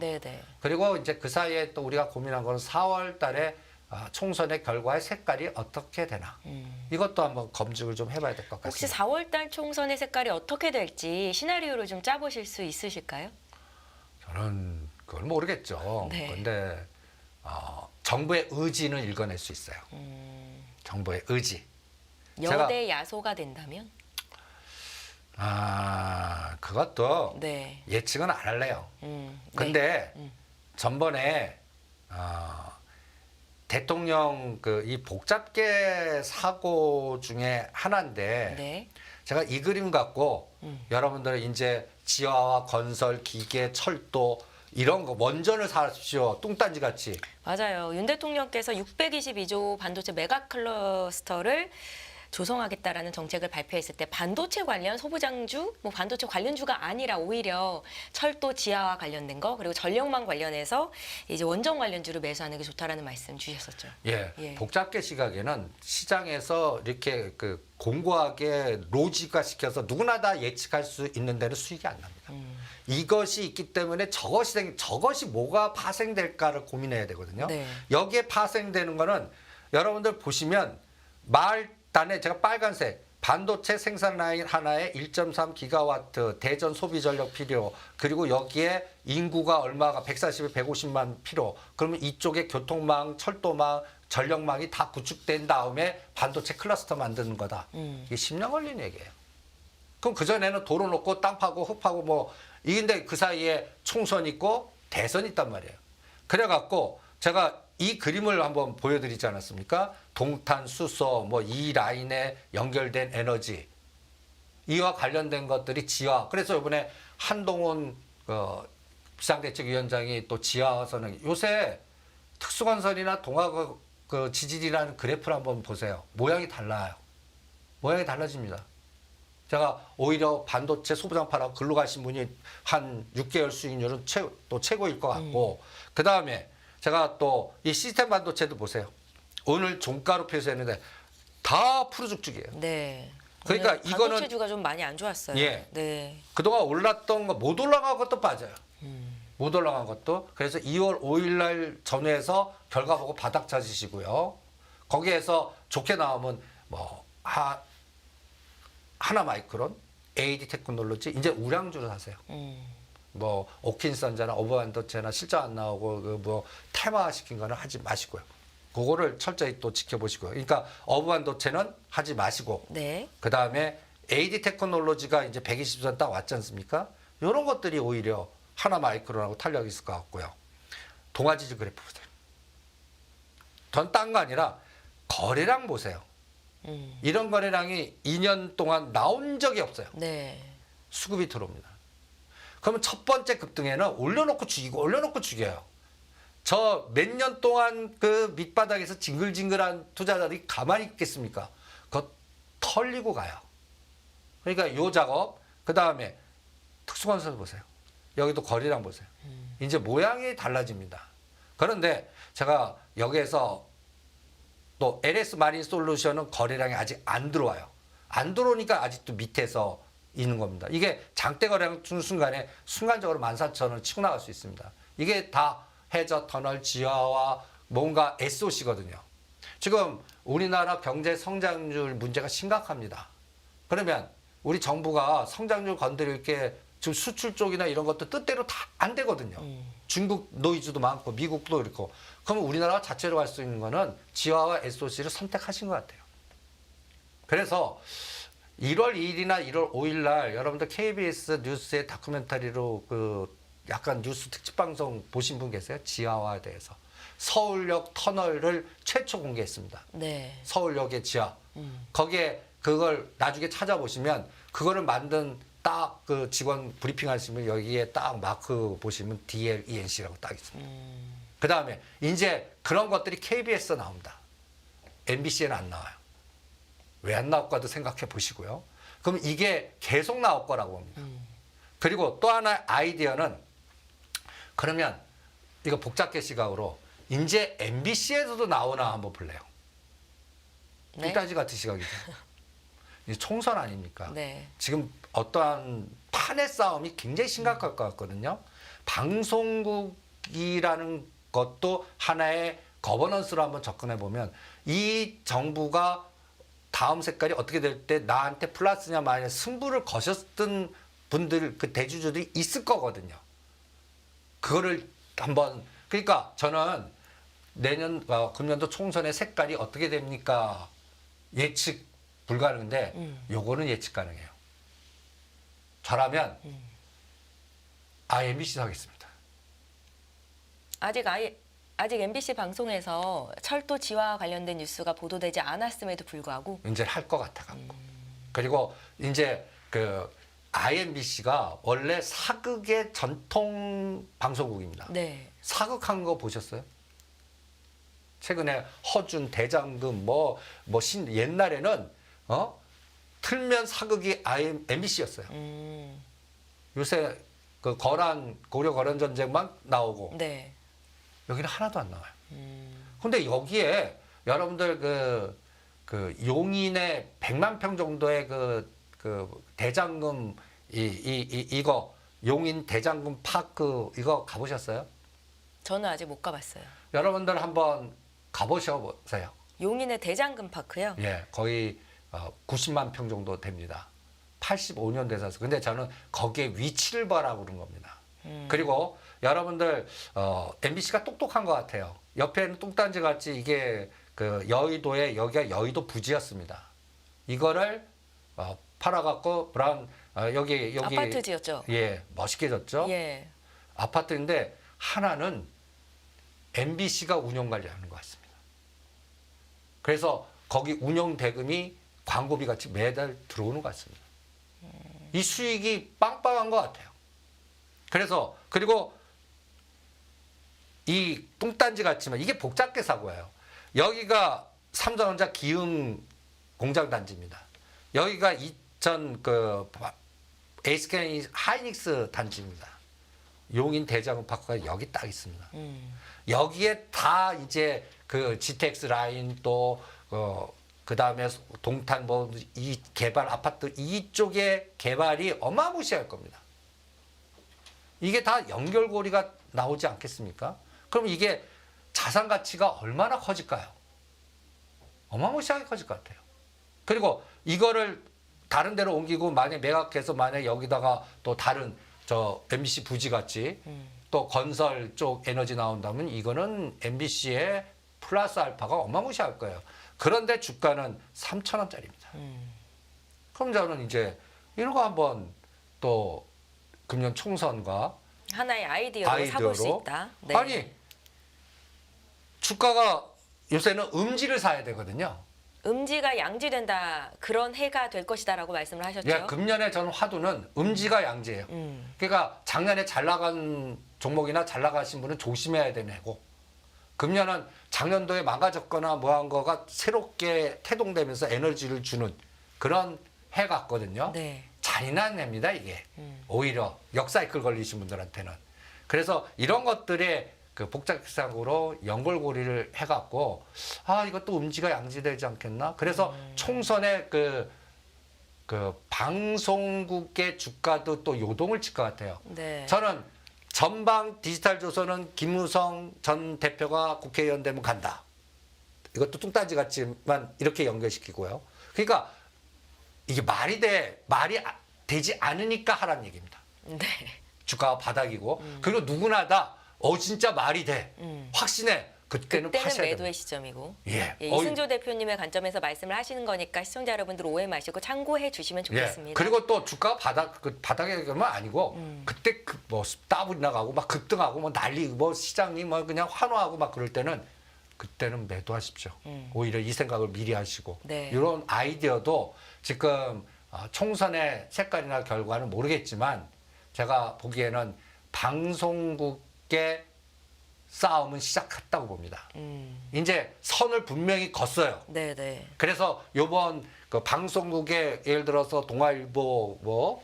네네. 그리고 이제 그 사이에 또 우리가 고민한 거는 4월 달에 총선의 결과의 색깔이 어떻게 되나. 이것도 한번 검증을 좀 해봐야 될 것 혹시 같습니다. 4월 달 총선의 색깔이 어떻게 될지 시나리오를 좀 짜보실 수 있으실까요? 저는 그걸 모르겠죠. 네. 그런데 정부의 의지는 읽어낼 수 있어요. 정부의 의지. 여대 야소가 된다면? 그것도 네. 예측은 안 할래요. 네. 근데 전번에 대통령 이 복잡계 사고 중에 하나인데 네. 제가 이 그림 갖고 여러분들 이제 지하와 건설, 기계, 철도 이런 거 원전을 사십시오. 뚱딴지 같이. 맞아요. 윤 대통령께서 622조 반도체 메가 클러스터를 조성하겠다라는 정책을 발표했을 때 반도체 관련 소부장주, 반도체 관련주가 아니라 오히려 철도 지하와 관련된 거 그리고 전력망 관련해서 이제 원전 관련주를 매수하는 게 좋다라는 말씀 주셨었죠. 예, 예. 복잡계 시각에는 시장에서 이렇게 공고하게 로직화 시켜서 누구나 다 예측할 수 있는 데는 수익이 안 납니다. 이것이 있기 때문에 저것이 뭐가 파생될까를 고민해야 되거든요. 네. 여기에 파생되는 거는 여러분들 보시면 말단에 제가 빨간색 반도체 생산 라인 하나에 1.3 기가와트 대전 소비 전력 필요 그리고 여기에 인구가 얼마가 140에 150만 필요 그러면 이쪽에 교통망, 철도망, 전력망이 다 구축된 다음에 반도체 클러스터 만드는 거다. 이게 10년 걸린 얘기예요. 그럼 그전에는 도로 놓고 땅 파고 흙 파고 이근데 그 사이에 총선 있고 대선 있단 말이에요. 그래갖고 제가 이 그림을 한번 보여드리지 않았습니까? 동탄, 수소, 이 라인에 연결된 에너지 이와 관련된 것들이 지하. 그래서 이번에 한동훈 비상대책위원장이 또 지하화선을 요새 특수건설이나 동학 지질이라는 그래프를 한번 보세요. 모양이 달라요. 모양이 달라집니다. 제가 오히려 반도체 소부장파라고 글로 가신 분이 한 6개월 수익률은 또 최고일 것 같고 그 다음에 제가 또 이 시스템 반도체도 보세요. 오늘 종가로 표시했는데 다 푸르죽죽이에요. 네. 그러니까 오늘 이거는 반도체주가 좀 많이 안 좋았어요. 예. 네. 그동안 올랐던 거 못 올라간 것도 빠져요. 못 올라간 것도. 그래서 2월 5일 날 전후해서 결과 보고 바닥 찾으시고요. 거기에서 좋게 나오면 하나 마이크론, AD 테크놀로지 이제 우량주를 사세요. 오킨선자나 어버반도체나 실적 안 나오고 테마 시킨 거는 하지 마시고요. 그거를 철저히 또 지켜보시고요. 그러니까 어버반도체는 하지 마시고 네. 그 다음에 AD 테크놀로지가 이제 120선 딱 왔지 않습니까? 이런 것들이 오히려 하나 마이크론하고 탄력이 있을 것 같고요. 동아지질 그래프 보세요. 전 딴 거 아니라 거래량 보세요. 이런 거래량이 2년 동안 나온 적이 없어요. 네. 수급이 들어옵니다. 그러면 첫 번째 급등에는 올려놓고 죽여요. 저 몇 년 동안 그 밑바닥에서 징글징글한 투자자들이 가만히 있겠습니까? 그거 털리고 가요. 그러니까 요 작업, 그 다음에 특수건설 보세요. 여기도 거래량 보세요. 이제 모양이 달라집니다. 그런데 제가 여기에서 또 LS 마린 솔루션은 거래량이 아직 안 들어와요. 안 들어오니까 아직도 밑에서 있는 겁니다. 이게 장대 거래량 주는 순간에 순간적으로 14,000원을 치고 나갈 수 있습니다. 이게 다 해저 터널 지하와 뭔가 SOC거든요. 지금 우리나라 경제 성장률 문제가 심각합니다. 그러면 우리 정부가 성장률 건드릴 게 지금 수출 쪽이나 이런 것도 뜻대로 다 안 되거든요. 중국 노이즈도 많고 미국도 그렇고. 그러면 우리나라가 자체로 갈 수 있는 거는 지하와 SOC를 선택하신 것 같아요. 그래서 1월 2일이나 1월 5일 날 여러분들 KBS 뉴스의 다큐멘터리로 약간 뉴스 특집 방송 보신 분 계세요? 지하화에 대해서. 서울역 터널을 최초 공개했습니다. 네. 서울역의 지하. 거기에 그걸 나중에 찾아보시면 그거를 만든 딱 그 직원 브리핑 하시면 여기에 딱 마크 보시면 DLENC라고 딱 있습니다. 그 다음에 이제 그런 것들이 KBS에 나옵니다. MBC에는 안 나와요. 왜 안 나올까도 생각해 보시고요. 그럼 이게 계속 나올 거라고 봅니다. 그리고 또 하나의 아이디어는 그러면 이거 복잡계 시각으로 이제 MBC에서도 나오나 한번 볼래요. 네. 삐딱지 같은 시각이죠. 이제 총선 아닙니까? 네. 지금 어떠한 판의 싸움이 굉장히 심각할 것 같거든요. 방송국이라는 것도 하나의 거버넌스로 한번 접근해 보면 이 정부가 다음 색깔이 어떻게 될 때 나한테 플러스냐 마이너스 승부를 거셨던 분들 그 대주주들이 있을 거거든요. 그거를 한번 그러니까 저는 내년 금년도 총선의 색깔이 어떻게 됩니까? 예측 불가능인데 요거는 예측 가능해요. 저라면 MBC 하겠습니다. 아직 MBC 방송에서 철도 지와 관련된 뉴스가 보도되지 않았음에도 불구하고 이제 할 것 같아 갖고. 그리고 이제 그 IMBC가 원래 사극의 전통 방송국입니다. 네. 사극한 거 보셨어요? 최근에 허준, 대장금 옛날에는 틀면 사극이 MBC였어요. 요새 그 고려 거란 전쟁만 나오고 네. 여기는 하나도 안 나와요. 근데 여기에 여러분들 그 용인의 100만 평 정도의 그 대장금 이거 용인 대장금 파크 이거 가보셨어요? 저는 아직 못 가봤어요. 여러분들 한번 가보셔 보세요. 용인의 대장금 파크요? 예, 거의 90만 평 정도 됩니다. 85년 돼서 근데 저는 거기에 위치를 봐라고 그런 겁니다. 그리고 여러분들 MBC가 똑똑한 것 같아요. 옆에는 뚱딴지 같이 이게 그 여의도에 여기가 여의도 부지였습니다. 이거를 팔아갖고 여기 아파트 지었죠? 예, 멋있게 졌죠. 예. 아파트인데 하나는 MBC가 운영 관리하는 것 같습니다. 그래서 거기 운영 대금이 광고비 같이 매달 들어오는 것 같습니다. 이 수익이 빵빵한 것 같아요. 그래서 그리고 이 뚱딴지 같지만 이게 복잡게 사고예요. 여기가 삼성전자 기흥 공장 단지입니다. 여기가 SK 하이닉스 단지입니다. 용인 대장금 파크가 여기 딱 있습니다. 여기에 다 이제 그 GTX 라인 또 그다음에 동탄 이 개발 아파트 이쪽에 개발이 어마무시할 겁니다. 이게 다 연결고리가 나오지 않겠습니까? 그럼 이게 자산 가치가 얼마나 커질까요? 어마무시하게 커질 것 같아요. 그리고 이거를 다른 데로 옮기고 만약 매각해서 만약 여기다가 또 다른 MBC 부지 같이 또 건설 쪽 에너지 나온다면 이거는 MBC의 플러스 알파가 어마무시할 거예요. 그런데 주가는 3,000원짜리입니다. 그럼 저는 이제 이런 거 한번 또 금년 총선과 하나의 아이디어로 사볼 수 있다. 네. 아니 주가가 요새는 음지를 사야 되거든요. 음지가 양지된다 그런 해가 될 것이다라고 말씀을 하셨죠. 예, 금년에 저는 화두는 음지가 양지예요. 그러니까 작년에 잘 나간 종목이나 잘 나가신 분은 조심해야 되는 해고 금년은 작년도에 망가졌거나 뭐한 거가 새롭게 태동되면서 에너지를 주는 그런 해 같거든요. 네. 잔인한 해입니다, 이게. 오히려 역사이클 걸리신 분들한테는. 그래서 이런 것들에 그 복잡상으로 연결고리를 해갖고 이것도 음지가 양지되지 않겠나? 그래서 총선에 그 방송국의 주가도 또 요동을 칠 것 같아요. 네. 저는 전방 디지털조선은 김무성 전 대표가 국회의원 되면 간다. 이것도 뚱딴지 같지만 이렇게 연결시키고요. 그러니까 이게 말이 되지 않으니까 하라는 얘기입니다. 네. 주가가 바닥이고 그리고 누구나 다 진짜 말이 돼. 확신해. 그때는 파셔야 매도의 됩니다. 시점이고. 예. 이승조 대표님의 관점에서 말씀을 하시는 거니까 시청자 여러분들 오해 마시고 참고해 주시면 좋겠습니다. 예. 그리고 또 주가가 바닥에 가면 아니고 그때 따블이 나가고 막 급등하고 뭐 난리 시장이 그냥 환호하고 막 그럴 때는 그때는 매도하십시오. 오히려 이 생각을 미리 하시고 네. 이런 아이디어도 지금 총선의 색깔이나 결과는 모르겠지만 제가 보기에는 방송국의 싸움은 시작했다고 봅니다. 이제 선을 분명히 걷어요. 네네. 그래서 요번 그 방송국의 예를 들어서 동아일보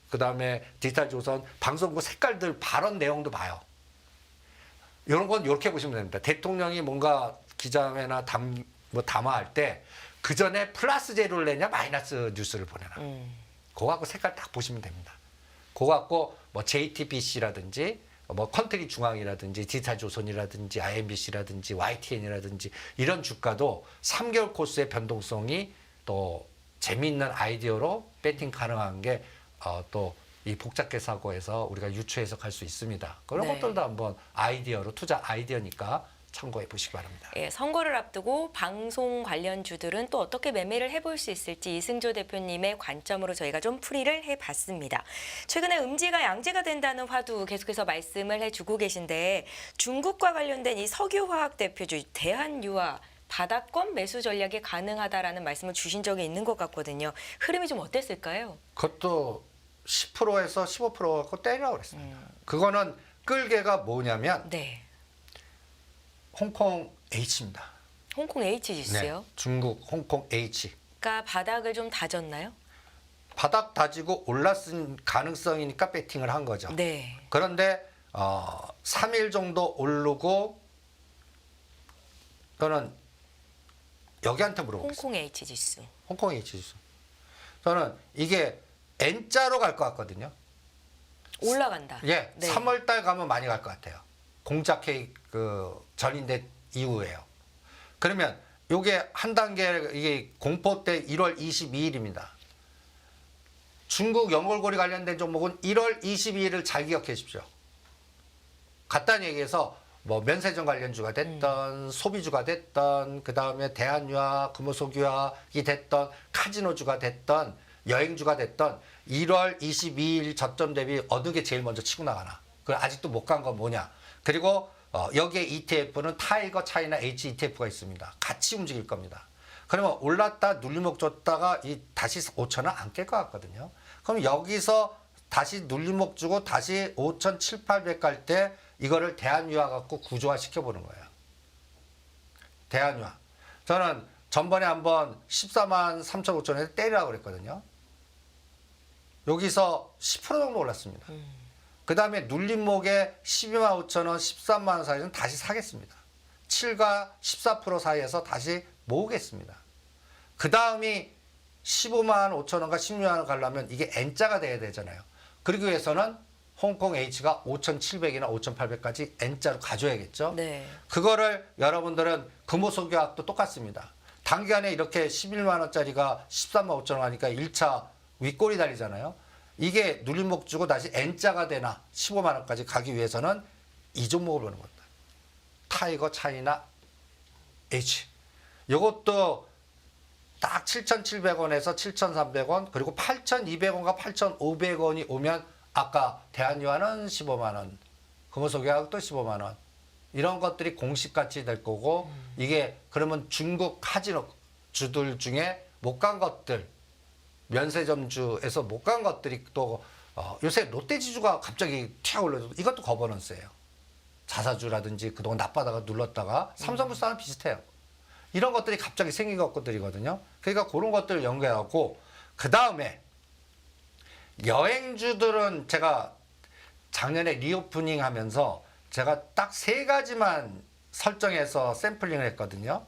그다음에 디지털조선 방송국 색깔들 발언 내용도 봐요. 이런 건 이렇게 보시면 됩니다. 대통령이 뭔가 기자회나 담화할 때 그 전에 플러스 재료를 내냐 마이너스 뉴스를 보내나. 그거 갖고 색깔 딱 보시면 됩니다. 그거 갖고 JTBC라든지 뭐 컨트리 중앙이라든지 디지털 조선이라든지 IMBC라든지 YTN이라든지 이런 주가도 3개월 코스의 변동성이 또 재미있는 아이디어로 배팅 가능한 게 또 이 복잡계 사고에서 우리가 유추해서 갈 수 있습니다. 그런 네. 것들도 한번 아이디어로 투자 아이디어니까 참고해 보시기 바랍니다. 예, 선거를 앞두고 방송 관련주들은 또 어떻게 매매를 해볼 수 있을지 이승조 대표님의 관점으로 저희가 좀 풀이를 해봤습니다. 최근에 음지가 양지가 된다는 화두 계속해서 말씀을 해주고 계신데 중국과 관련된 이 석유화학 대표주 대한유화 바닥권 매수 전략이 가능하다라는 말씀을 주신 적이 있는 것 같거든요. 흐름이 좀 어땠을까요? 그것도 10%에서 15% 갖고 때리라고 그랬습니다. 그거는 끌개가 뭐냐면 네. 홍콩 H입니다. 홍콩 H지수요? 중국 홍콩 H. 가 바닥을 좀 다졌나요? 바닥 다지고 올랐을 가능성이니까 배팅을 한 거죠. 네. 그런데 3일 정도 오르고 저는 여기한테 물어보겠습니다. 홍콩 H지수. 홍콩 H지수. 저는 이게 N자로 갈 것 같거든요. 올라간다. 예, 네. 3월 달 가면 많이 갈 것 같아요. 공작 회의 전인대 이후에요. 그러면 요게 한 단계 이게 공포 때 1월 22일입니다. 중국 연골고리 관련된 종목은 1월 22일을 잘 기억해 주십시오. 간단히 얘기해서 뭐 면세점 관련주가 됐던 소비주가 됐던 그다음에 대한유화, 금호석유화이 됐던 카지노주가 됐던 여행주가 됐던 1월 22일 저점 대비 어느 게 제일 먼저 치고 나가나. 그 아직도 못 간 건 뭐냐. 그리고 여기에 ETF는 타이거 차이나 H ETF가 있습니다. 같이 움직일 겁니다. 그러면 올랐다 눌림목 줬다가 다시 5,000원 안 깰 것 같거든요. 그럼 여기서 다시 눌림목 주고 다시 5,700, 800 갈 때 이거를 대한유화 갖고 구조화 시켜보는 거예요. 대한유화. 저는 전번에 한번 14만 3,500원에 때리라고 그랬거든요. 여기서 10% 정도 올랐습니다. 그 다음에 눌림목에 12만 5천원, 13만 원 사이에서는 다시 사겠습니다. 7과 14% 사이에서 다시 모으겠습니다. 그 다음이 15만 5천원과 16만 원 가려면 이게 N자가 돼야 되잖아요. 그러기 위해서는 홍콩 H가 5,700이나 5,800까지 N자로 가져야겠죠. 네. 그거를 여러분들은 금호석유학도 똑같습니다. 단기간에 이렇게 11만 원짜리가 13만 5천 원 하니까 1차 윗골이 달리잖아요. 이게 눌림목 주고 다시 N자가 되나 15만 원까지 가기 위해서는 이 종목을 보는 겁니다. 타이거 차이나 H. 이것도 딱 7,700원에서 7,300원 그리고 8,200원과 8,500원이 오면 아까 대한유화는 15만 원, 금호석유화학도 15만 원. 이런 것들이 공식같이 될 거고 이게 그러면 중국 카지노 주들 중에 못 간 것들 면세점주에서 못 간 것들이 또 요새 롯데지주가 갑자기 튀어 올라도 이것도 거버넌스예요. 자사주라든지 그동안 낮바다가 눌렀다가 삼성물산은 비슷해요. 이런 것들이 갑자기 생긴 것들이거든요. 그러니까 그런 것들을 연결하고 그 다음에 여행주들은 제가 작년에 리오프닝 하면서 제가 딱 3가지만 설정해서 샘플링을 했거든요.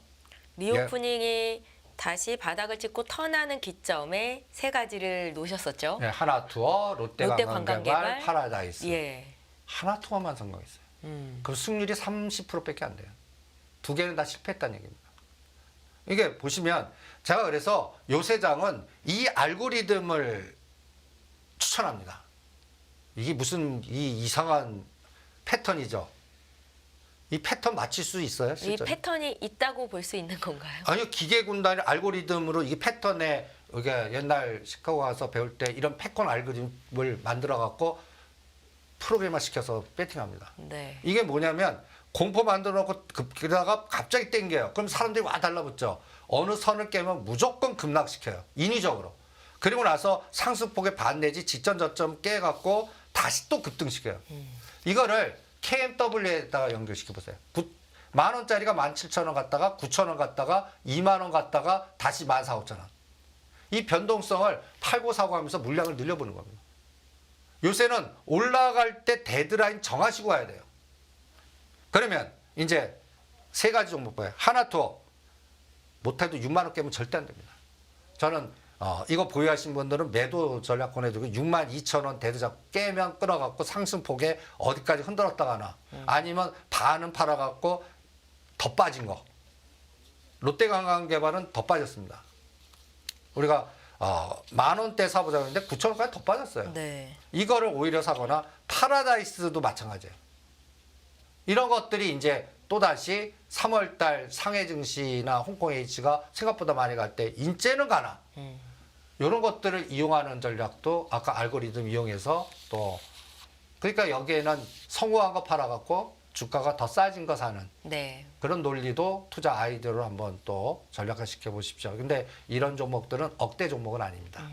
리오프닝이 다시 바닥을 찍고 턴하는 기점에 3가지를 놓으셨었죠. 네, 하나투어, 롯데관광개발, 롯데관광개발, 파라다이스. 예. 하나투어만 성공했어요. 그럼 승률이 30%밖에 안 돼요. 2개는 다 실패했다는 얘기입니다. 이게 보시면 제가 그래서 요세장은 이 알고리즘을 추천합니다. 이게 무슨 이상한 패턴이죠. 이 패턴 맞출 수 있어요? 이 실제로? 패턴이 있다고 볼 수 있는 건가요? 아니요, 기계군단의 알고리즘으로 이 패턴에 이게 옛날 시카고 가서 배울 때 이런 패턴 알고리즘을 만들어 갖고 프로그램화 시켜서 배팅합니다. 네. 이게 뭐냐면 공포 만들어 놓고 그러다가 갑자기 땡겨요. 그럼 사람들이 와 달라붙죠. 어느 선을 깨면 무조건 급락시켜요. 인위적으로. 그리고 나서 상승폭의 반 내지 지점 저점 깨갖고 다시 또 급등시켜요. 이거를 KMW에다가 연결시켜 보세요. 10,000원짜리가 17,000원 갔다가 9,000원 갔다가 20,000원 갔다가 다시 14,500원. 이 변동성을 팔고 사고 하면서 물량을 늘려보는 겁니다. 요새는 올라갈 때 데드라인 정하시고 가야 돼요. 그러면 이제 3가지 종목 봐요. 하나투어 못해도 6만 원 깨면 절대 안 됩니다. 저는 이거 보유하신 분들은 매도 전략 권해드리고 62,000원 대도 잡고 깨면 끊어갖고 상승폭에 어디까지 흔들었다가나 아니면 반은 팔아갖고 더 빠진 거. 롯데관광개발은 더 빠졌습니다. 우리가 10,000원대 사보자고 했는데 9,000원까지 더 빠졌어요. 네. 이거를 오히려 사거나 파라다이스도 마찬가지예요. 이런 것들이 이제 또다시 3월달 상해 증시나 홍콩 H가 생각보다 많이 갈 때 인제는 가나 이런 것들을 이용하는 전략도 아까 알고리즘 이용해서 또 그러니까 여기에는 성공한 거 팔아갖고 주가가 더 싸진 거 사는 네. 그런 논리도 투자 아이디어로 한번 또 전략화 시켜 보십시오. 근데 이런 종목들은 억대 종목은 아닙니다.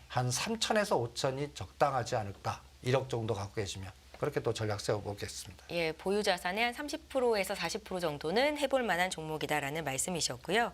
한 3천에서 5천이 적당하지 않을까. 1억 정도 갖고 계시면 그렇게 또 전략 세워보겠습니다. 예, 보유 자산의 한 30%에서 40% 정도는 해볼 만한 종목이다라는 말씀이셨고요.